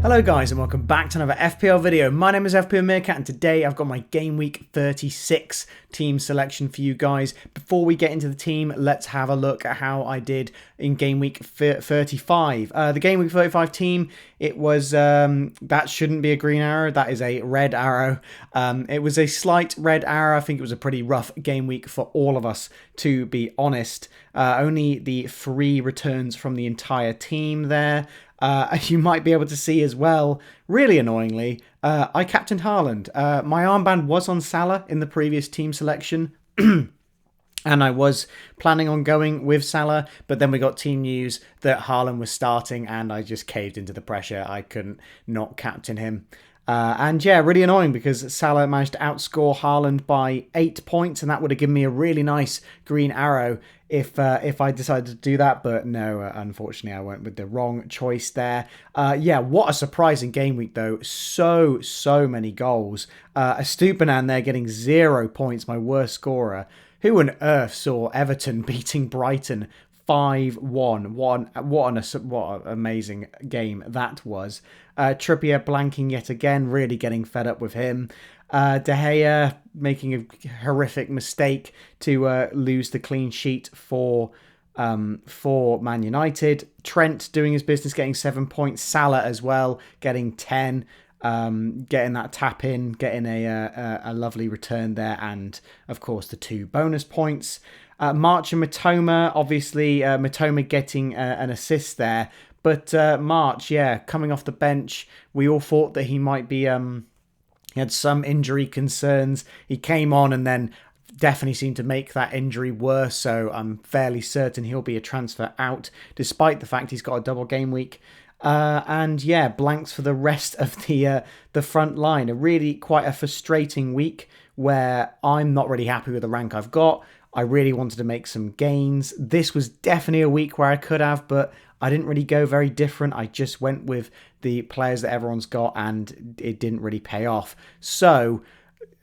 Hello guys and welcome back to another FPL video. My name is FPL Meerkat and today I've got my Game Week 36 team selection for you guys. Before we get into the team, let's have a look at how I did in Game Week 35. The Game Week 35 team, it was, that shouldn't be a green arrow, that is a red arrow. It was a slight red arrow. I think it was a pretty rough game week for all of us, to be honest. Only the 3 returns from the entire team there. You might be able to see as well, really annoyingly, I captained HAALAND. My armband was on Salah in the previous team selection, and I was planning on going with Salah, but then we got team news that HAALAND was starting, and I just caved into the pressure. I couldn't not captain him. And yeah, really annoying because Salah managed to outscore HAALAND by 8 points, and that would have given me a really nice green arrow if I decided to do that. But no, unfortunately, I went with the wrong choice there. Yeah, what a surprising game week though. So many goals. Estupinan there getting 0 points, my worst scorer. Who on earth saw Everton beating Brighton 5-1? What an amazing game that was. Trippier blanking yet again, really getting fed up with him. De Gea making a horrific mistake to lose the clean sheet for Man United. Trent doing his business, getting 7 points. Salah as well, getting 10. Getting that tap in, getting a lovely return there, and of course the 2 bonus points. March and Matoma, obviously Matoma getting an assist there, but March, yeah, coming off the bench, we all thought that he might be, he had some injury concerns. He came on and then definitely seemed to make that injury worse, so I'm fairly certain he'll be a transfer out, despite the fact he's got a double game week. And yeah, blanks for the rest of the front line. A really quite a frustrating week where I'm not really happy with the rank I've got. I really wanted to make some gains. This was definitely a week where I could have, but I didn't really go very different. I just went with the players that everyone's got, and it didn't really pay off. So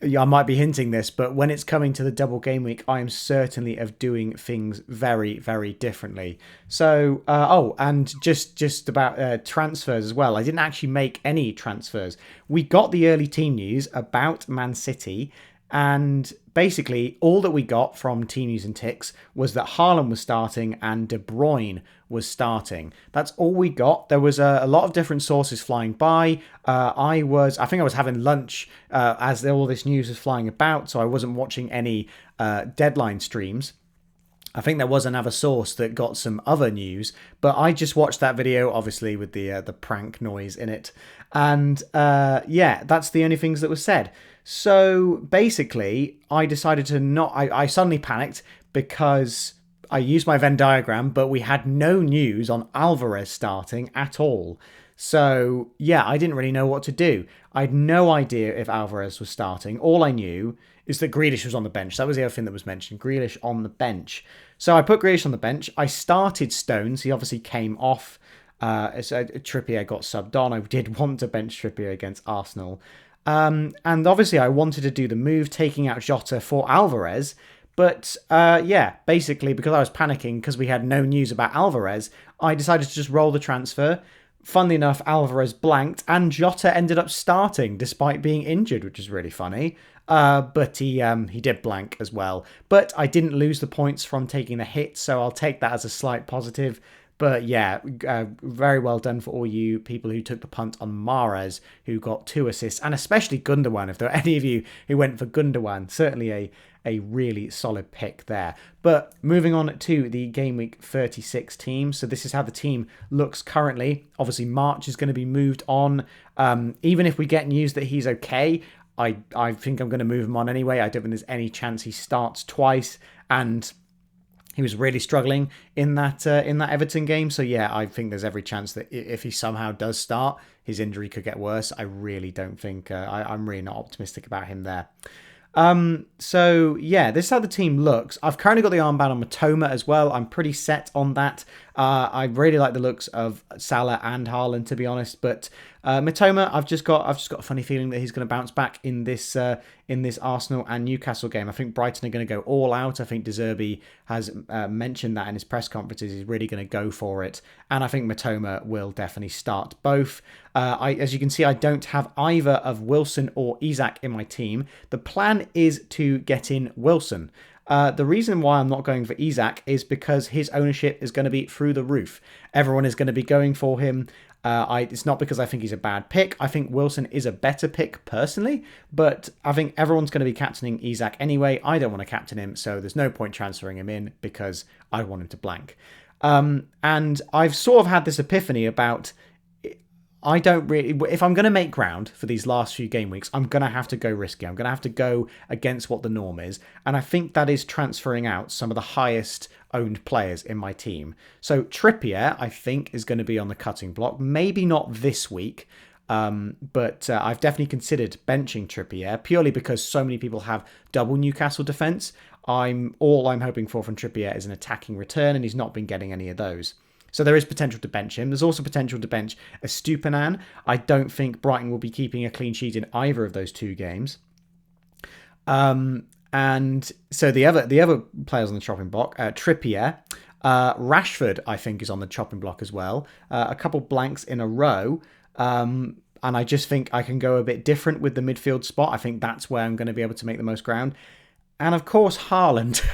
I might be hinting this, but when it's coming to the double game week, I am certainly of doing things very differently. So, and just about transfers as well. I didn't actually make any transfers. We got the early team news about Man City, and basically all that we got from team news and ticks was that Haaland was starting and De Bruyne was starting. That's all we got. There was a lot of different sources flying by. I think I was having lunch as all this news was flying about, so I wasn't watching any deadline streams. I think there was another source that got some other news, but I just watched that video, obviously with the prank noise in it, and yeah, that's the only things that was said. So basically, I decided to not. I suddenly panicked because I used my Venn diagram, but we had no news on Alvarez starting at all. So yeah, I didn't really know what to do. I had no idea if Alvarez was starting. All I knew is that Grealish was on the bench. That was the other thing that was mentioned. Grealish on the bench. So I put Grealish on the bench. I started Stones. He obviously came off. So Trippier got subbed on. I did want to bench Trippier against Arsenal. And obviously I wanted to do the move, taking out Jota for Alvarez. But yeah, basically because I was panicking because we had no news about Alvarez, I decided to just roll the transfer. Funnily enough, Alvarez blanked and Jota ended up starting despite being injured, which is really funny. But he did blank as well. But I didn't lose the points from taking the hit, so I'll take that as a slight positive. But yeah, very well done for all you people who took the punt on Mahrez, who got 2 assists, and especially Gundogan. If there are any of you who went for Gundogan, certainly a really solid pick there. But moving on to the Game Week 36 team. So this is how the team looks currently. Obviously, March is going to be moved on. Even if we get news that he's okay, I think I'm going to move him on anyway. I don't think there's any chance he starts twice, and he was really struggling in that Everton game. So yeah, I think there's every chance that if he somehow does start, his injury could get worse. I really don't think I'm really not optimistic about him there. So yeah, this is how the team looks. I've currently got the armband on Matoma as well. I'm pretty set on that. I really like the looks of Salah and Haaland, to be honest, but Mitoma, I've just got a funny feeling that he's going to bounce back in this Arsenal and Newcastle game. I think Brighton are going to go all out. I think De Zerbi has mentioned that in his press conferences. He's really going to go for it, and I think Mitoma will definitely start both. As you can see, I don't have either of Wilson or Isak in my team. The plan is to get in Wilson. The reason why I'm not going for Isak is because his ownership is going to be through the roof. Everyone is going to be going for him. It's not because I think he's a bad pick. I think Wilson is a better pick personally, but I think everyone's going to be captaining Isak anyway. I don't want to captain him, so there's no point transferring him in because I want him to blank. And I've sort of had this epiphany about... I don't really... If I'm going to make ground for these last few game weeks, I'm going to have to go risky. I'm going to have to go against what the norm is. And I think that is transferring out some of the highest owned players in my team. So Trippier, I think, is going to be on the cutting block. Maybe not this week, but I've definitely considered benching Trippier purely because so many people have double Newcastle defence. All I'm hoping for from Trippier is an attacking return, and he's not been getting any of those. So there is potential to bench him. There's also potential to bench a Stupinan. I don't think Brighton will be keeping a clean sheet in either of those two games. And so the other players on the chopping block, Trippier, Rashford, I think, is on the chopping block as well. A couple blanks in a row. And I just think I can go a bit different with the midfield spot. I think that's where I'm going to be able to make the most ground. And of course, Haaland.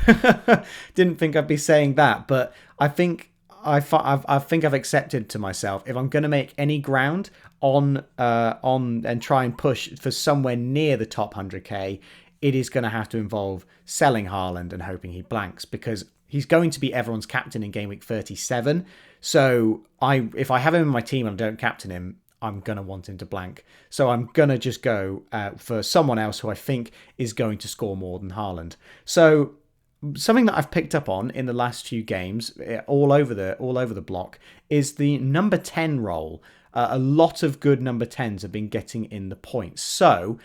Didn't think I'd be saying that, but I think I've accepted to myself, if I'm going to make any ground on and try and push for somewhere near the top 100k, it is going to have to involve selling Haaland and hoping he blanks, because he's going to be everyone's captain in game week 37. So if I have him in my team and I don't captain him, I'm going to want him to blank. So I'm going to just go for someone else who I think is going to score more than Haaland. So something that I've picked up on in the last few games, all over the block, is the number 10 role. A lot of good number 10s have been getting in the points. So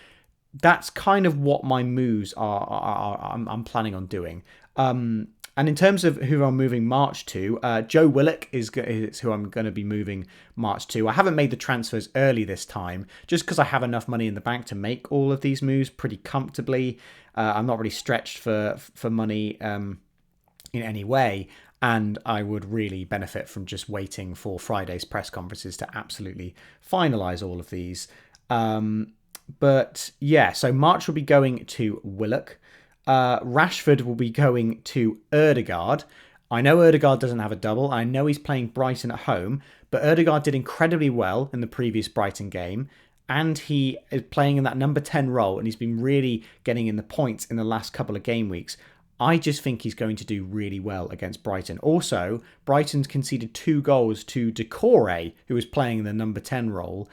that's kind of what my moves I'm planning on doing. And in terms of who I'm moving March to, Joe Willock is who I'm going to be moving March to. I haven't made the transfers early this time, just because I have enough money in the bank to make all of these moves pretty comfortably. I'm not really stretched for money in any way, and I would really benefit from just waiting for Friday's press conferences to absolutely finalise all of these. But yeah, so March will be going to Willock. Rashford will be going to Ødegaard. I know Ødegaard doesn't have a double. I know he's playing Brighton at home, but Ødegaard did incredibly well in the previous Brighton game, and he is playing in that number 10 role, and he's been really getting in the points in the last couple of game weeks. I just think he's going to do really well against Brighton. Also, Brighton's conceded 2 goals to Decore, who was playing in the number 10 role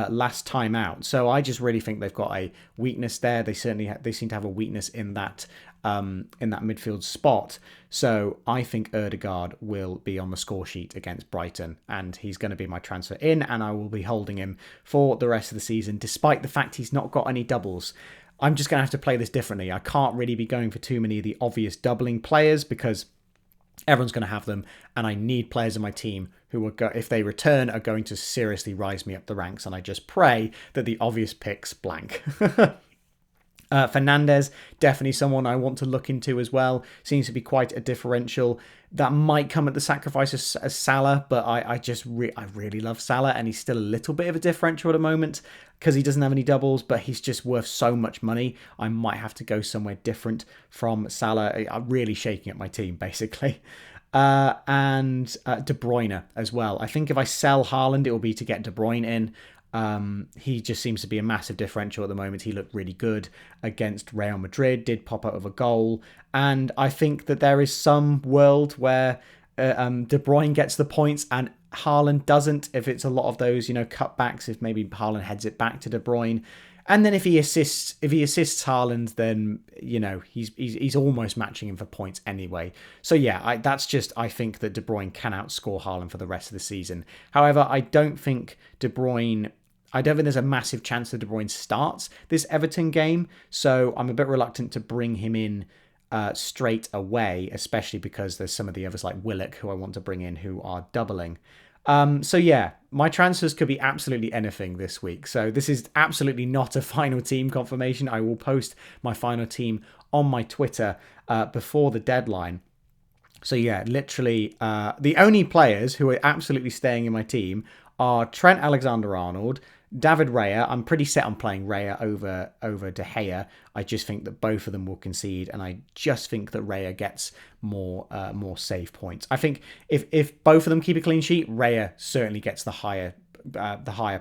last time out. So I just really think they've got a weakness there. They seem to have a weakness in that midfield spot. So I think Ødegaard will be on the score sheet against Brighton, and he's going to be my transfer in, and I will be holding him for the rest of the season, despite the fact he's not got any doubles. I'm just going to have to play this differently. I can't really be going for too many of the obvious doubling players, because everyone's going to have them, and I need players in my team who, if they return, are going to seriously rise me up the ranks, and I just pray that the obvious picks blank. Fernandes, definitely someone I want to look into as well. Seems to be quite a differential. That might come at the sacrifice of Salah, but I really love Salah, and he's still a little bit of a differential at the moment because he doesn't have any doubles, but he's just worth so much money. I might have to go somewhere different from Salah. I'm really shaking up my team, basically. And De Bruyne as well. I think if I sell Haaland, it will be to get De Bruyne in. He just seems to be a massive differential at the moment. He looked really good against Real Madrid, did pop out of a goal. And I think that there is some world where De Bruyne gets the points and Haaland doesn't. If it's a lot of those, cutbacks, if maybe Haaland heads it back to De Bruyne. And then if he assists Haaland, then, he's almost matching him for points anyway. So yeah, I think that De Bruyne can outscore Haaland for the rest of the season. However, I don't think there's a massive chance that De Bruyne starts this Everton game, so I'm a bit reluctant to bring him in straight away, especially because there's some of the others like Willock who I want to bring in who are doubling. So yeah, my transfers could be absolutely anything this week. So this is absolutely not a final team confirmation. I will post my final team on my Twitter before the deadline. So yeah, literally, the only players who are absolutely staying in my team are Trent Alexander-Arnold, David Raya. I'm pretty set on playing Raya over De Gea. I just think that both of them will concede, and I just think that Raya gets more save points. I think if both of them keep a clean sheet, Raya certainly gets the higher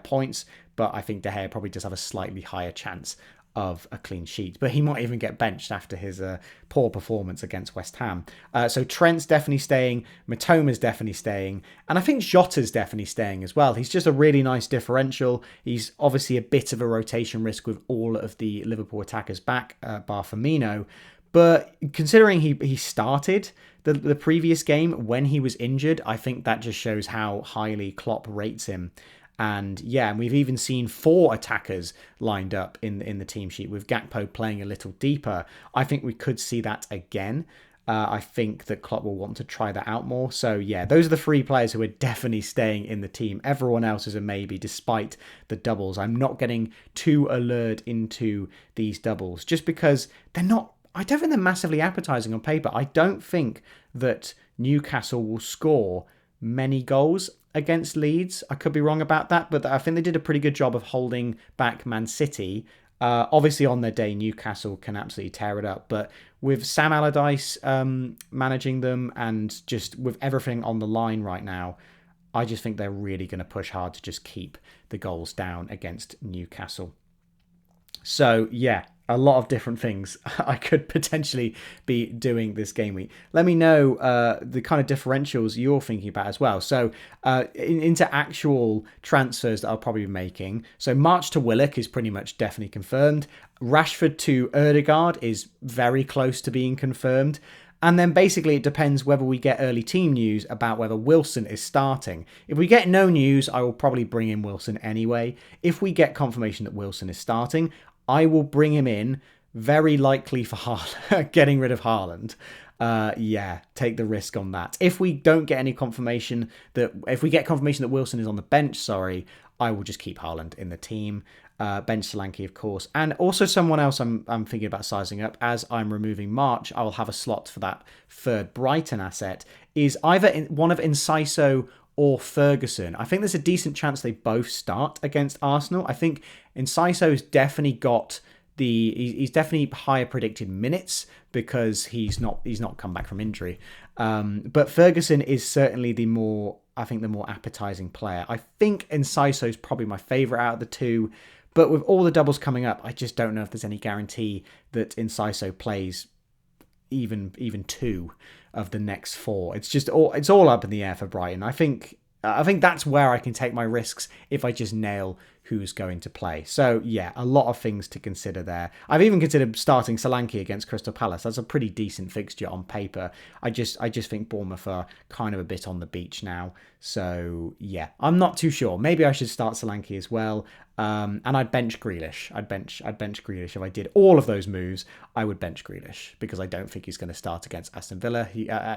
points, but I think De Gea probably does have a slightly higher chance of a clean sheet, but he might even get benched after his poor performance against West Ham. So Trent's definitely staying, Matoma's definitely staying, and I think Jota's definitely staying as well. He's just a really nice differential. He's obviously a bit of a rotation risk with all of the Liverpool attackers back, bar Firmino, but considering he started the previous game when he was injured, I think that just shows how highly Klopp rates him. And yeah, and we've even seen 4 attackers lined up in the team sheet with Gakpo playing a little deeper. I think we could see that again. I think that Klopp will want to try that out more. So yeah, those are the 3 players who are definitely staying in the team. Everyone else is a maybe, despite the doubles. I'm not getting too allured into these doubles just because they're not. I don't think they're massively appetizing on paper. I don't think that Newcastle will score many goals against Leeds. I could be wrong about that, but I think they did a pretty good job of holding back Man City. Obviously, on their day, Newcastle can absolutely tear it up, but with Sam Allardyce managing them and just with everything on the line right now, I just think they're really going to push hard to just keep the goals down against Newcastle. So yeah, a lot of different things I could potentially be doing this game week. Let me know the kind of differentials you're thinking about as well. So into actual transfers that I'll probably be making. So March to Willock is pretty much definitely confirmed. Rashford to Ødegaard is very close to being confirmed. And then basically it depends whether we get early team news about whether Wilson is starting. If we get no news, I will probably bring in Wilson anyway. If we get confirmation that Wilson is starting, I will bring him in, very likely for getting rid of Haaland. Yeah, take the risk on that. If we don't get any confirmation if we get confirmation that Wilson is on the bench, I will just keep Haaland in the team. Bench Solanke, of course. And also someone else I'm thinking about sizing up. As I'm removing March, I will have a slot for that third Brighton asset. Is either one of Enciso or Ferguson. I think there's a decent chance they both start against Arsenal. I think Enciso's definitely got he's definitely higher predicted minutes because he's not come back from injury. But Ferguson is certainly the more appetizing player. I think Enciso is probably my favorite out of the two. But with all the doubles coming up, I just don't know if there's any guarantee that Enciso plays even 2 of the next 4. It's all up in the air for Brighton. I think that's where I can take my risks if I just nail who's going to play. So yeah, a lot of things to consider there. I've even considered starting Solanke against Crystal Palace. That's a pretty decent fixture on paper. I just think Bournemouth are kind of a bit on the beach now. So yeah, I'm not too sure. Maybe I should start Solanke as well. And I'd bench Grealish. I'd bench Grealish if I did all of those moves. I would bench Grealish because I don't think he's going to start against Aston Villa.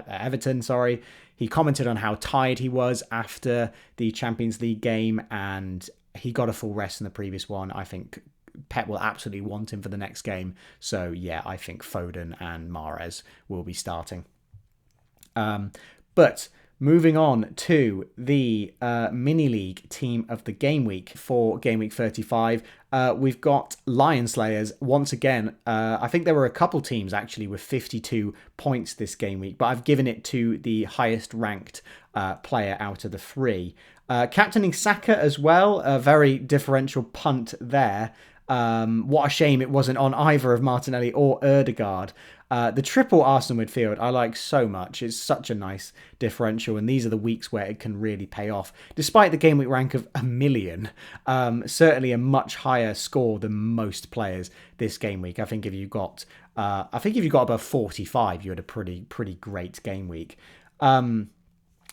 Everton. Sorry, he commented on how tired he was after the Champions League game, and he got a full rest in the previous one. I think Pep will absolutely want him for the next game. So yeah, I think Foden and Mahrez will be starting. But moving on to the mini league team of the game week for game week 35, we've got Lion Slayers once again. I think there were a couple teams actually with 52 points this game week, but I've given it to the highest ranked player out of the 3. Captaining Saka as well, a very differential punt there. What a shame it wasn't on either of Martinelli or Ødegaard. The triple Arsenal midfield I like so much. It's such a nice differential, and these are the weeks where it can really pay off. Despite the game week rank of 1 million, certainly a much higher score than most players this game week. I think if you got above 45, you had a pretty great game week.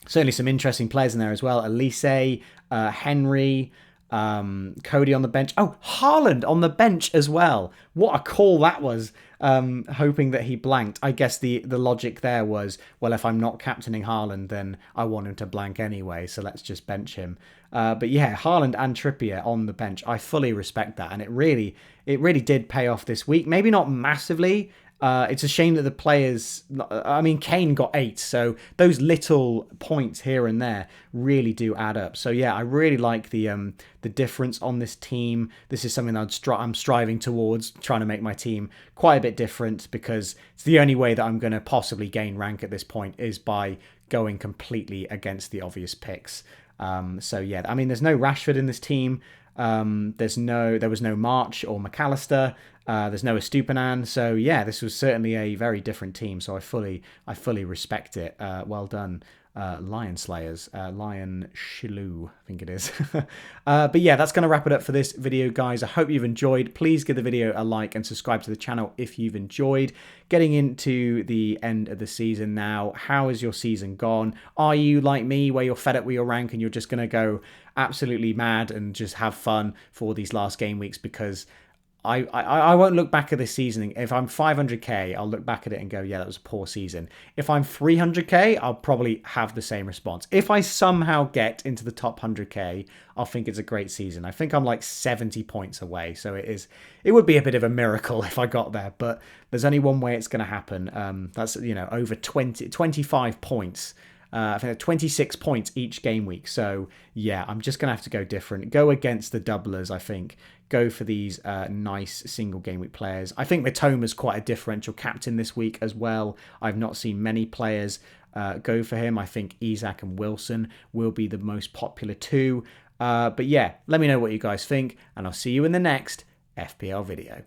Certainly some interesting players in there as well. Elise, Henry, Cody on the bench. Oh, Haaland on the bench as well. What a call that was. Hoping that he blanked. I guess the logic there was, well, if I'm not captaining Haaland, then I want him to blank anyway, so let's just bench him. But yeah, Haaland and Trippier on the bench. I fully respect that, and it really did pay off this week. Maybe not massively. It's a shame that the players, I mean, Kane got 8, so those little points here and there really do add up. So yeah, I really like the difference on this team. This is something that I'm striving towards, trying to make my team quite a bit different, because it's the only way that I'm going to possibly gain rank at this point is by going completely against the obvious picks. So yeah, I mean, there's no Rashford in this team. There was no March or McAllister. There's no Estupinan. So yeah, this was certainly a very different team. So I fully respect it. Well done, Lion Slayers, Lion Shilu, I think it is. But yeah, that's going to wrap it up for this video, guys. I hope you've enjoyed. Please give the video a like and subscribe to the channel if you've enjoyed. Getting into the end of the season now, how has your season gone? Are you like me, where you're fed up with your rank and you're just going to go absolutely mad and just have fun for these last game weeks? Because I won't look back at this season. If I'm 500k, I'll look back at it and go, yeah, that was a poor season. If I'm 300k, I'll probably have the same response. If I somehow get into the top 100k, I'll think it's a great season. I think I'm like 70 points away, so it would be a bit of a miracle if I got there, but there's only one way it's going to happen. That's, over 25 points. I think 26 points each game week. So yeah, I'm just going to have to go different. Go against the doublers, I think. Go for these nice single game week players. I think Mitoma's quite a differential captain this week as well. I've not seen many players go for him. I think Isak and Wilson will be the most popular two. But yeah, let me know what you guys think, and I'll see you in the next FPL video.